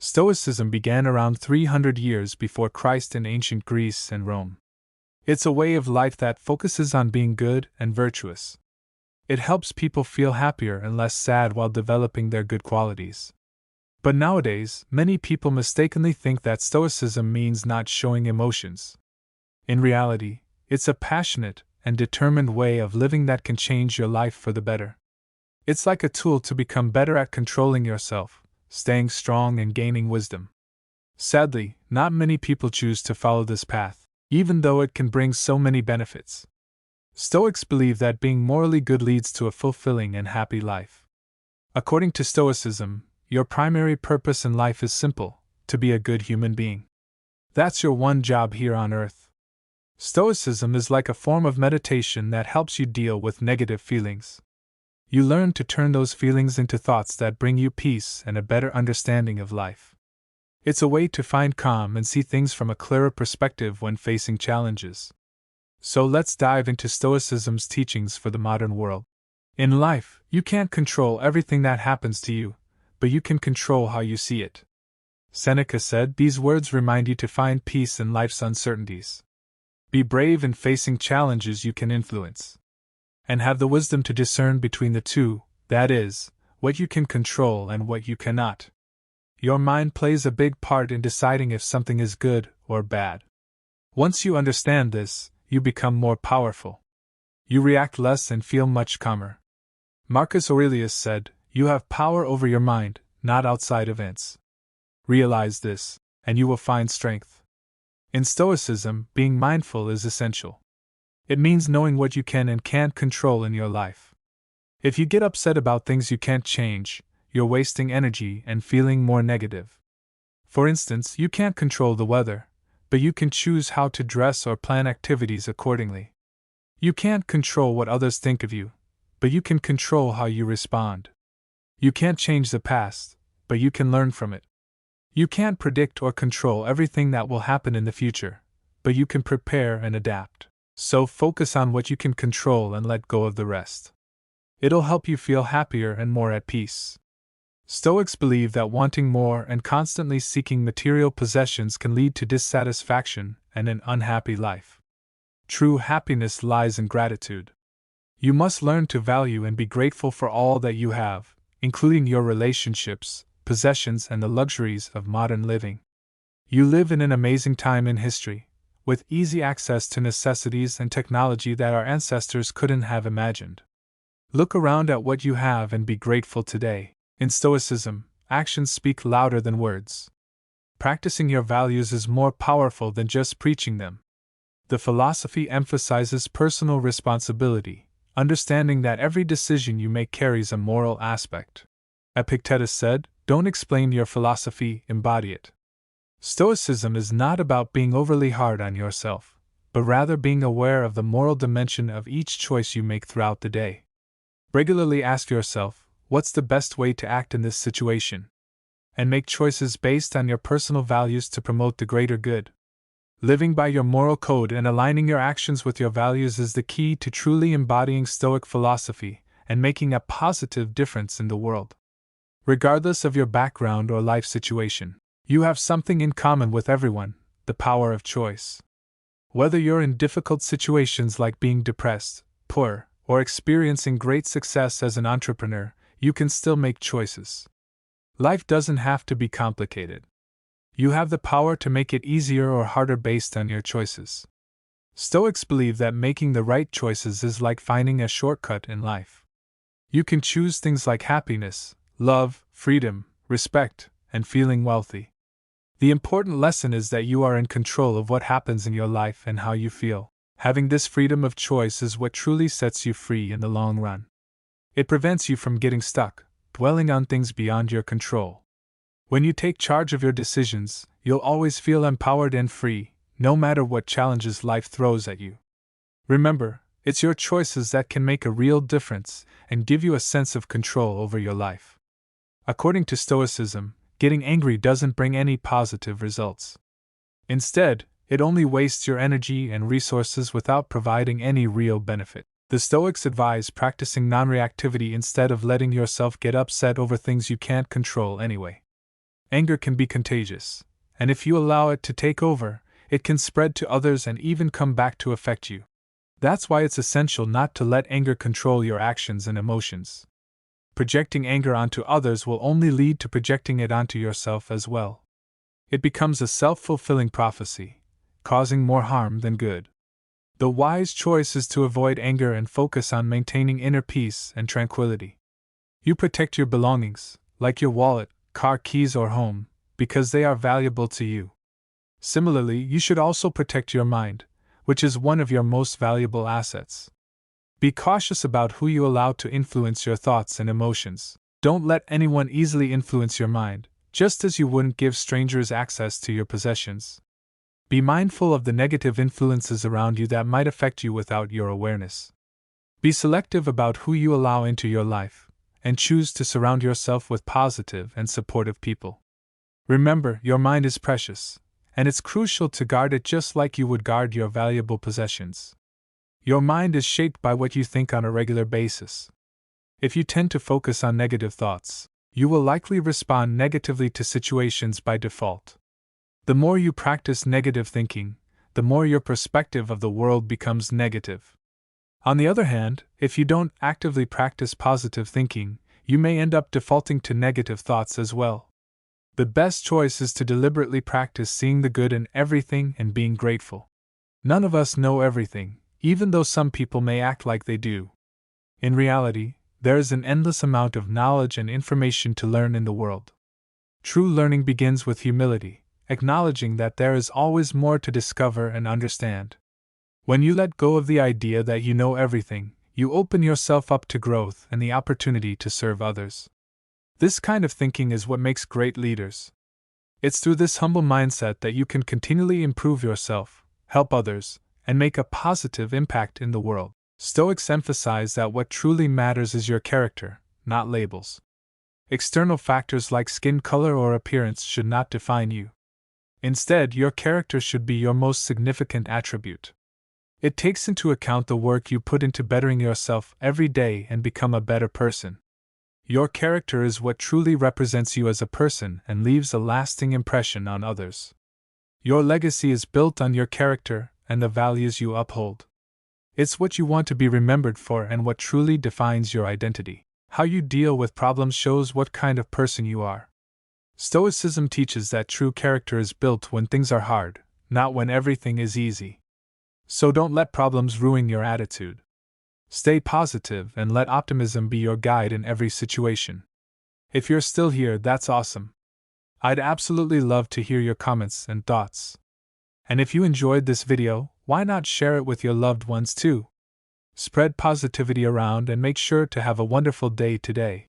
Stoicism began around 300 years before Christ in ancient Greece and Rome. It's a way of life that focuses on being good and virtuous. It helps people feel happier and less sad while developing their good qualities. But nowadays, many people mistakenly think that Stoicism means not showing emotions. In reality, it's a passionate and determined way of living that can change your life for the better. It's like a tool to become better at controlling yourself, staying strong and gaining wisdom. Sadly, not many people choose to follow this path, even though it can bring so many benefits. Stoics believe that being morally good leads to a fulfilling and happy life. According to Stoicism, your primary purpose in life is simple: to be a good human being. That's your one job here on earth. Stoicism is like a form of meditation that helps you deal with negative feelings. You learn to turn those feelings into thoughts that bring you peace and a better understanding of life. It's a way to find calm and see things from a clearer perspective when facing challenges. So let's dive into Stoicism's teachings for the modern world. In life, you can't control everything that happens to you, but you can control how you see it. Seneca said these words remind you to find peace in life's uncertainties. Be brave in facing challenges you can influence. And have the wisdom to discern between the two, that is, what you can control and what you cannot. Your mind plays a big part in deciding if something is good or bad. Once you understand this, you become more powerful. You react less and feel much calmer. Marcus Aurelius said, "You have power over your mind, not outside events." Realize this, and you will find strength. In Stoicism, being mindful is essential. It means knowing what you can and can't control in your life. If you get upset about things you can't change, you're wasting energy and feeling more negative. For instance, you can't control the weather, but you can choose how to dress or plan activities accordingly. You can't control what others think of you, but you can control how you respond. You can't change the past, but you can learn from it. You can't predict or control everything that will happen in the future, but you can prepare and adapt. So focus on what you can control and let go of the rest. It'll help you feel happier and more at peace. Stoics believe that wanting more and constantly seeking material possessions can lead to dissatisfaction and an unhappy life. True happiness lies in gratitude. You must learn to value and be grateful for all that you have, including your relationships, possessions, and the luxuries of modern living. You live in an amazing time in history, with easy access to necessities and technology that our ancestors couldn't have imagined. Look around at what you have and be grateful today. In Stoicism, actions speak louder than words. Practicing your values is more powerful than just preaching them. The philosophy emphasizes personal responsibility, understanding that every decision you make carries a moral aspect. Epictetus said, "Don't explain your philosophy, embody it." Stoicism is not about being overly hard on yourself, but rather being aware of the moral dimension of each choice you make throughout the day. Regularly ask yourself, what's the best way to act in this situation? And make choices based on your personal values to promote the greater good. Living by your moral code and aligning your actions with your values is the key to truly embodying Stoic philosophy and making a positive difference in the world. Regardless of your background or life situation, you have something in common with everyone: the power of choice. Whether you're in difficult situations like being depressed, poor, or experiencing great success as an entrepreneur, you can still make choices. Life doesn't have to be complicated. You have the power to make it easier or harder based on your choices. Stoics believe that making the right choices is like finding a shortcut in life. You can choose things like happiness, love, freedom, respect, and feeling wealthy. The important lesson is that you are in control of what happens in your life and how you feel. Having this freedom of choice is what truly sets you free in the long run. It prevents you from getting stuck, dwelling on things beyond your control. When you take charge of your decisions, you'll always feel empowered and free, no matter what challenges life throws at you. Remember, it's your choices that can make a real difference and give you a sense of control over your life. According to Stoicism, getting angry doesn't bring any positive results. Instead, it only wastes your energy and resources without providing any real benefit. The Stoics advise practicing non-reactivity instead of letting yourself get upset over things you can't control anyway. Anger can be contagious, and if you allow it to take over, it can spread to others and even come back to affect you. That's why it's essential not to let anger control your actions and emotions. Projecting anger onto others will only lead to projecting it onto yourself as well. It becomes a self-fulfilling prophecy, causing more harm than good. The wise choice is to avoid anger and focus on maintaining inner peace and tranquility. You protect your belongings, like your wallet, car keys, or home, because they are valuable to you. Similarly, you should also protect your mind, which is one of your most valuable assets. Be cautious about who you allow to influence your thoughts and emotions. Don't let anyone easily influence your mind, just as you wouldn't give strangers access to your possessions. Be mindful of the negative influences around you that might affect you without your awareness. Be selective about who you allow into your life, and choose to surround yourself with positive and supportive people. Remember, your mind is precious, and it's crucial to guard it just like you would guard your valuable possessions. Your mind is shaped by what you think on a regular basis. If you tend to focus on negative thoughts, you will likely respond negatively to situations by default. The more you practice negative thinking, the more your perspective of the world becomes negative. On the other hand, if you don't actively practice positive thinking, you may end up defaulting to negative thoughts as well. The best choice is to deliberately practice seeing the good in everything and being grateful. None of us know everything, even though some people may act like they do. In reality, there is an endless amount of knowledge and information to learn in the world. True learning begins with humility, acknowledging that there is always more to discover and understand. When you let go of the idea that you know everything, you open yourself up to growth and the opportunity to serve others. This kind of thinking is what makes great leaders. It's through this humble mindset that you can continually improve yourself, help others, and make a positive impact in the world. Stoics emphasize that what truly matters is your character, not labels. External factors like skin color or appearance should not define you. Instead, your character should be your most significant attribute. It takes into account the work you put into bettering yourself every day and become a better person. Your character is what truly represents you as a person and leaves a lasting impression on others. Your legacy is built on your character and the values you uphold. It's what you want to be remembered for and what truly defines your identity. How you deal with problems shows what kind of person you are. Stoicism teaches that true character is built when things are hard, not when everything is easy. So don't let problems ruin your attitude. Stay positive and let optimism be your guide in every situation. If you're still here, that's awesome. I'd absolutely love to hear your comments and thoughts. And if you enjoyed this video, why not share it with your loved ones too? Spread positivity around and make sure to have a wonderful day today.